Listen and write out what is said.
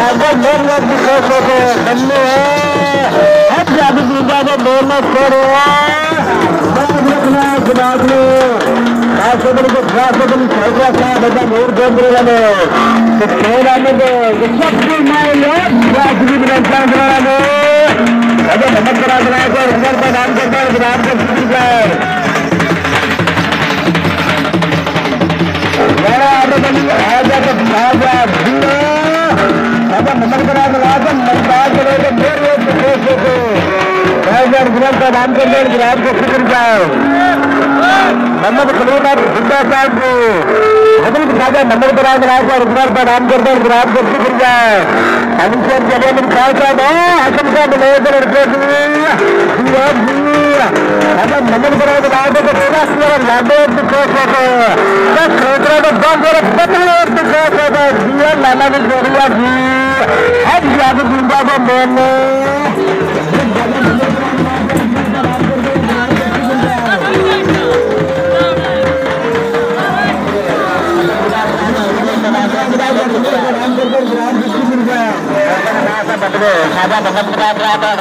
आगे मेरे लोग भी खुश होते बन्ने अब जादू पूजा को बोलना करो जवाब लो राष्ट्रपति को राष्ट्रपति छात्रा था बता मोर केंद्र वाले तो खेला में तो सबसे मायने राष्ट्रीय विधानसभा चुनाव में अगर नमक करा बनाया तो उधर पर नाम करता है ग्राम का स्पीकर मेरा आजा तो आजा अगर नमक करा बना तो मतदान करेगा मेरे लोग ग्राम का नाम करता है ग्राम को फिक्र जाओ नमक खलोना जिंदा साहब को हजरत खाजा नमक बना बनाया रुकनार का नाम करता है ग्राम को फिक्र जाए अभिषेक जगह में खासा ना हसन का बनाए लड़के अगर नमक बना बनाया तो पूरा सियार लाडो तो कोस होता है बस सोचरा तो दम जरा पतले तो कोस होता है दिया लाना भी जोड़िया जी अब जादू जिंदा को मैंने खाजा भगत बना रहा था